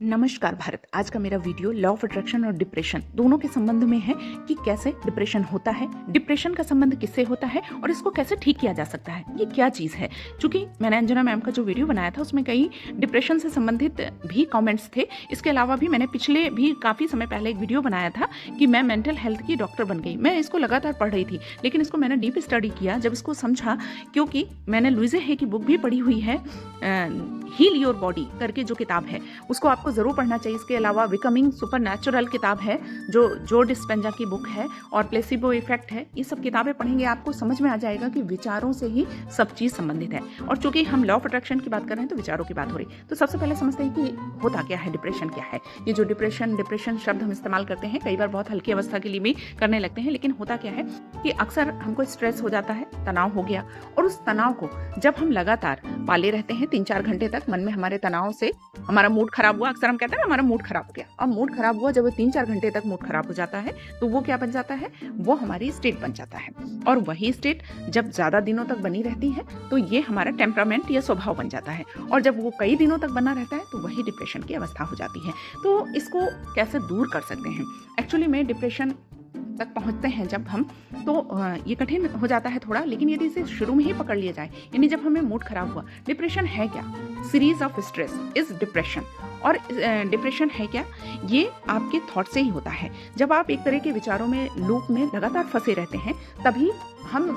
नमस्कार भारत। आज का मेरा वीडियो लॉ ऑफ अट्रैक्शन और डिप्रेशन दोनों के संबंध में है कि कैसे डिप्रेशन होता है, डिप्रेशन का संबंध किससे होता है और इसको कैसे ठीक किया जा सकता है। ये क्या चीज़ है? चूंकि मैंने अंजना मैम का जो वीडियो बनाया था उसमें कई डिप्रेशन से संबंधित भी कमेंट्स थे। इसके अलावा भी मैंने पिछले भी काफ़ी समय पहले एक वीडियो बनाया था कि मैं मेंटल हेल्थ की डॉक्टर बन गई। मैं इसको लगातार पढ़ रही थी, लेकिन इसको मैंने डीप स्टडी किया, जब इसको समझा, क्योंकि मैंने लुइसे है की बुक भी पढ़ी हुई है, हील योर बॉडी करके जो किताब है उसको आपको जरूर पढ़ना चाहिए। इसके अलावा बिकमिंग सुपरनैचुरल किताब है जो डिस्पेंजा की बुक है, और प्लेसिबो इफेक्ट है। ये सब किताबें पढ़ेंगे आपको समझ में आ जाएगा कि विचारों से ही सब चीज संबंधित है। और चूंकि हम लॉ ऑफ अट्रैक्शन की बात कर रहे हैं तो विचारों की बात हो रही, तो सबसे पहले समझते हैं कि होता क्या है, डिप्रेशन क्या है। ये जो डिप्रेशन शब्द हम इस्तेमाल करते हैं कई बार बहुत हल्की अवस्था के लिए भी करने लगते हैं, लेकिन होता क्या है कि अक्सर हमको स्ट्रेस हो जाता है, तनाव हो गया, और उस तनाव को जब हम लगातार पाले रहते हैं 3-4 घंटे तक, मन में हमारे तनाव से हमारा मूड खराब हुआ। अक्सर हम कहते हैं ना हमारा मूड खराब हो गया। अब मूड खराब हुआ, जब 3-4 घंटे तक मूड खराब हो जाता है तो वो क्या बन जाता है, वो हमारी स्टेट बन जाता है। और वही स्टेट जब ज्यादा दिनों तक बनी रहती है तो ये हमारा टेम्परामेंट या स्वभाव बन जाता है, और जब वो कई दिनों तक बना रहता है तो वही डिप्रेशन की अवस्था हो जाती है। तो इसको कैसे दूर कर सकते हैं? एक्चुअली में डिप्रेशन तक पहुंचते हैं जब हम, तो ये कठिन हो जाता है थोड़ा, लेकिन यदि इसे शुरू में ही पकड़ लिया जाए, यानी जब हमें मूड खराब हुआ। डिप्रेशन है क्या? Series of stress is depression. और डिप्रेशन है क्या? ये आपके थॉट से ही होता है। जब आप एक तरह के विचारों में, लूप में लगातार फंसे रहते हैं, तभी हम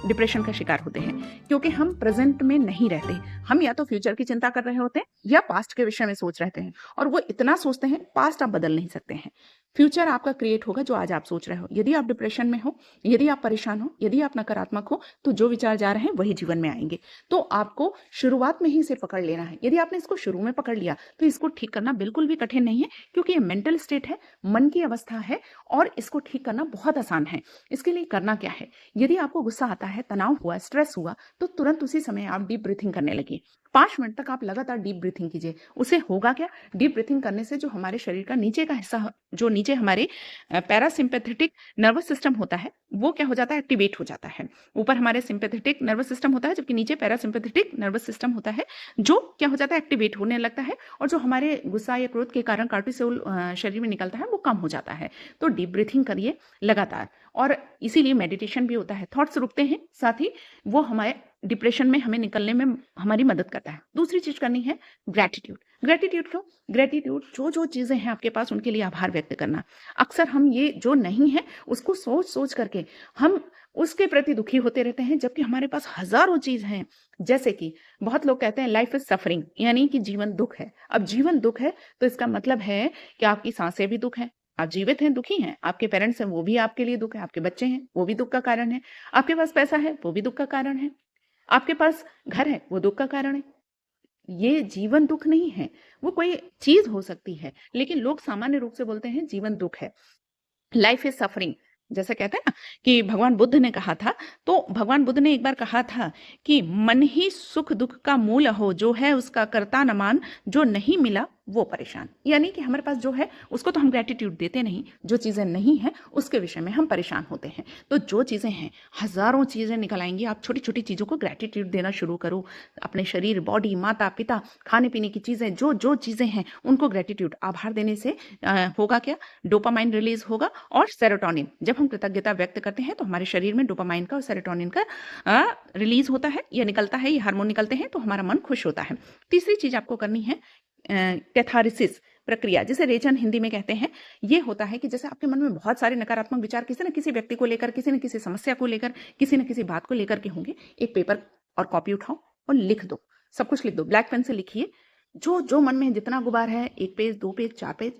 डिप्रेशन का शिकार होते हैं, क्योंकि हम प्रेजेंट में नहीं रहते। हम या तो फ्यूचर की चिंता कर रहे होते हैं या पास्ट के विषय में सोच रहे हैं, और वो इतना सोचते हैं, पास्ट आप बदल नहीं सकते हैं। फ्यूचर आपका क्रिएट होगा जो आज आप सोच रहे हो। यदि आप डिप्रेशन में हो, यदि आप परेशान हो, यदि आप नकारात्मक हो, तो जो विचार जा रहे हैं वही जीवन में आएंगे। तो आपको शुरुआत में ही इसे पकड़ लेना है। यदि आपने इसको शुरू में पकड़ लिया तो इसको ठीक करना बिल्कुल भी कठिन नहीं है, क्योंकि ये मेंटल स्टेट है, मन की अवस्था है, और इसको ठीक करना बहुत आसान है। इसके लिए करना क्या है? यदि आपको गुस्सा आता है, तनाव हुआ, स्ट्रेस हुआ, तो तुरंत उसी समय आप डीप ब्रीथिंग करने लगिए। 5 मिनट तक आप लगातार डीप ब्रीथिंग कीजिए। उसे होगा क्या? डीप ब्रीथिंग करने से जो हमारे शरीर का नीचे का हिस्सा, जो नीचे हमारे पैरासिम्पैथेटिक नर्वस सिस्टम होता है, वो क्या हो जाता है, एक्टिवेट हो जाता है। ऊपर हमारे सिंपैथेटिक नर्वस सिस्टम होता है, जबकि नीचे पैरासिम्पैथेटिक नर्वस सिस्टम होता है, जो क्या हो जाता है, एक्टिवेट होने लगता है, और जो हमारे गुस्सा या क्रोध के कारण कार्टिसोल शरीर में निकलता है वो कम हो जाता है। तो डीप ब्रीथिंग करिए लगातार, और इसीलिए मेडिटेशन भी होता है। थॉट्स रुकते हैं, साथ ही वो हमारे डिप्रेशन में हमें निकलने में हमारी मदद करता है। दूसरी चीज करनी है ग्रेटिट्यूड। ग्रेटिट्यूड क्यों? ग्रेटिट्यूड जो चीजें हैं आपके पास उनके लिए आभार व्यक्त करना। अक्सर हम ये जो नहीं है उसको सोच सोच करके हम उसके प्रति दुखी होते रहते हैं, जबकि हमारे पास हजारों चीज हैं। जैसे कि बहुत लोग कहते हैं लाइफ इज सफरिंग, यानी कि जीवन दुख है। अब जीवन दुख है तो इसका मतलब है कि आपकी सांसें भी दुख है, आप जीवित हैं, दुखी हैं, आपके पेरेंट्स हैं वो भी आपके लिए दुख है, आपके बच्चे हैं वो भी दुख का कारण है, आपके पास पैसा है वो भी दुख का कारण है, आपके पास घर है वो दुख का कारण है। ये जीवन दुख नहीं है, वो कोई चीज हो सकती है, लेकिन लोग सामान्य रूप से बोलते हैं जीवन दुख है, लाइफ इज सफरिंग। जैसे कहते हैं ना कि भगवान बुद्ध ने कहा था, तो भगवान बुद्ध ने एक बार कहा था कि मन ही सुख दुख का मूल हो, जो है उसका कर्ता न मान, जो नहीं मिला वो परेशान। यानी कि हमारे पास जो है उसको तो हम ग्रेटिट्यूड देते नहीं, जो चीजें नहीं है उसके विषय में हम परेशान होते हैं। तो जो चीजें हैं, हजारों चीजें निकल आएंगी। आप छोटी छोटी चीजों को ग्रेटिट्यूड देना शुरू करो। अपने शरीर, बॉडी, माता पिता, खाने पीने की चीजें, जो चीजें हैं उनको ग्रेटिट्यूड, आभार देने से होगा क्या, डोपामाइन रिलीज होगा, और सेरोटोनिन। जब हम कृतज्ञता व्यक्त करते हैं तो हमारे शरीर में डोपामाइन का और सेरोटोनिन का रिलीज होता है, या निकलता है, ये हार्मोन निकलते हैं, तो हमारा मन खुश होता है। तीसरी चीज आपको करनी है कैथारिसिस प्रक्रिया, जिसे रेचन हिंदी में कहते हैं। ये होता है कि जैसे आपके मन में बहुत सारे नकारात्मक विचार किसी न किसी व्यक्ति को लेकर, किसी न किसी समस्या को लेकर, किसी न किसी बात को लेकर के होंगे, एक पेपर और कॉपी उठाओ और लिख दो, सब कुछ लिख दो। ब्लैक पेन से लिखिए जो मन में जितना गुबार है, 1 पेज, 2 पेज, 4 पेज,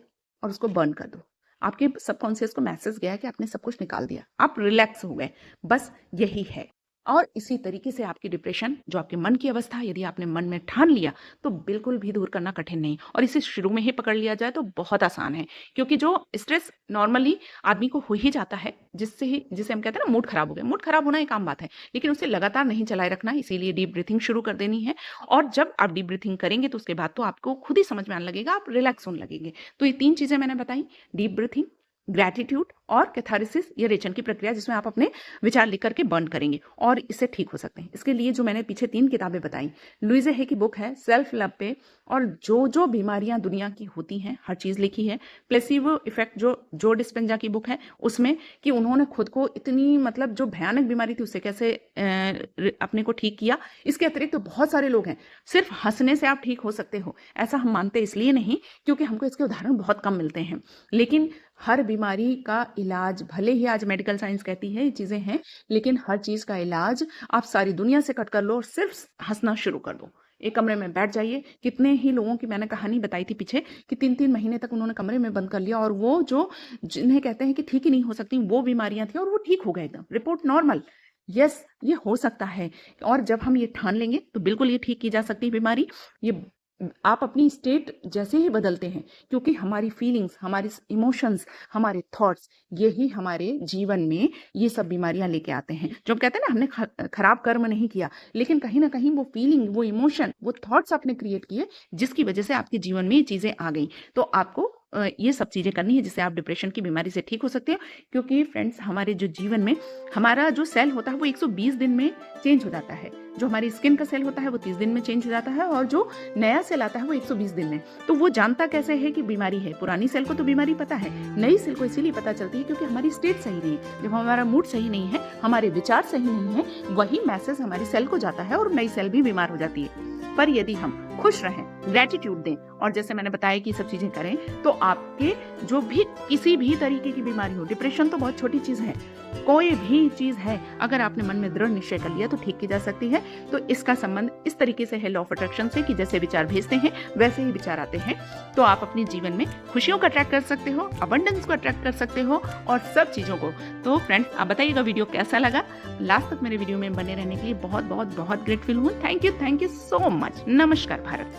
और उसको बर्न कर दो। आपके सबकॉन्शियस को मैसेज गया कि आपने सब कुछ निकाल दिया, आप रिलैक्स हो गए। बस यही है। और इसी तरीके से आपकी डिप्रेशन, जो आपके मन की अवस्था, यदि आपने मन में ठान लिया तो बिल्कुल भी दूर करना कठिन नहीं, और इसे शुरू में ही पकड़ लिया जाए तो बहुत आसान है। क्योंकि जो स्ट्रेस नॉर्मली आदमी को हो ही जाता है, जिसे हम कहते हैं ना मूड खराब हो गया, मूड खराब होना एक आम बात है, लेकिन उसे लगातार नहीं चलाए रखना। इसीलिए डीप ब्रीथिंग शुरू कर देनी है, और जब आप डीप ब्रीथिंग करेंगे तो उसके बाद तो आपको खुद ही समझ में आने लगेगा, आप रिलैक्स होने लगेंगे। तो ये 3 चीजें मैंने बताई, डीप ब्रीथिंग, ग्रेटिट्यूड और कैथारिसिस या रेचन की प्रक्रिया, जिसमें आप अपने विचार लिख करके बर्न करेंगे और इससे ठीक हो सकते हैं। इसके लिए जो मैंने पीछे 3 किताबें बताई, लुइसे है की बुक है सेल्फ लव पे, और जो बीमारियां दुनिया की होती हैं हर चीज़ लिखी है। प्लेसिबो इफेक्ट जो डिस्पेंजा की बुक है उसमें, कि उन्होंने खुद को इतनी मतलब जो भयानक बीमारी थी उससे कैसे अपने को ठीक किया। इसके अतिरिक्त तो बहुत सारे लोग हैं, सिर्फ हंसने से आप ठीक हो सकते हो ऐसा हम मानते इसलिए नहीं क्योंकि हमको इसके उदाहरण बहुत कम मिलते हैं। लेकिन हर बीमारी का इलाज, भले ही आज मेडिकल साइंस कहती है ये चीज़ें हैं, लेकिन हर चीज़ का इलाज आप सारी दुनिया से कट कर लो और सिर्फ हंसना शुरू कर दो। एक कमरे में बैठ जाइए। कितने ही लोगों की मैंने कहानी बताई थी पीछे कि 3-3 महीने तक उन्होंने कमरे में बंद कर लिया, और वो जो जिन्हें कहते हैं कि ठीक ही नहीं हो सकती वो बीमारियां थी और वो ठीक हो गए एकदम, रिपोर्ट नॉर्मल। यस, ये हो सकता है। और जब हम ये ठान लेंगे तो बिल्कुल ये ठीक की जा सकती है बीमारी। ये आप अपनी स्टेट जैसे ही बदलते हैं, क्योंकि हमारी फीलिंग्स, हमारी इमोशंस, हमारे थॉट्स, यही हमारे जीवन में ये सब बीमारियां लेके आते हैं। जो हम कहते हैं ना, हमने खराब कर्म नहीं किया, लेकिन कहीं ना कहीं वो फीलिंग, वो इमोशन, वो थॉट्स आपने क्रिएट किए, जिसकी वजह से आपके जीवन में ये चीज़ें आ गई। तो आपको ये सब चीज़ें करनी है जिससे आप डिप्रेशन की बीमारी से ठीक हो सकते हो। क्योंकि फ्रेंड्स, हमारे जो जीवन में हमारा जो सेल होता है वो 120 दिन में चेंज हो जाता है। जो हमारी स्किन का सेल होता है वो 30 दिन में चेंज हो जाता है, और जो नया सेल आता है वो 120 दिन में। तो वो जानता कैसे है कि बीमारी है? पुरानी सेल को तो बीमारी पता है, नई सेल को इसीलिए पता चलती है क्योंकि हमारी स्टेट सही नहीं है। जब हमारा मूड सही नहीं है, हमारे विचार सही नहीं है, वही मैसेज हमारी सेल को जाता है और नई सेल भी बीमार हो जाती है। पर यदि हम खुश रहें, ग्रेटिट्यूड दें, और जैसे मैंने बताया कि सब चीजें करें, तो आपके जो भी किसी भी तरीके की बीमारी हो, डिप्रेशन तो बहुत छोटी चीज है, कोई भी चीज है, अगर आपने मन में दृढ़ निश्चय कर लिया तो ठीक की जा सकती है। तो इसका संबंध इस तरीके से है लॉ ऑफ अट्रैक्शन से, कि जैसे विचार भेजते हैं वैसे ही विचार आते हैं। तो आप अपने जीवन में खुशियों को अट्रैक्ट कर सकते हो, अबंडेंस को अट्रैक्ट कर सकते हो, और सब चीजों को। तो फ्रेंड्स, आप बताइएगा वीडियो कैसा लगा। लास्ट तक मेरे वीडियो में बने रहने के लिए बहुत बहुत बहुत ग्रेटफुल हूँ। Thank you so much. नमस्कार भारत।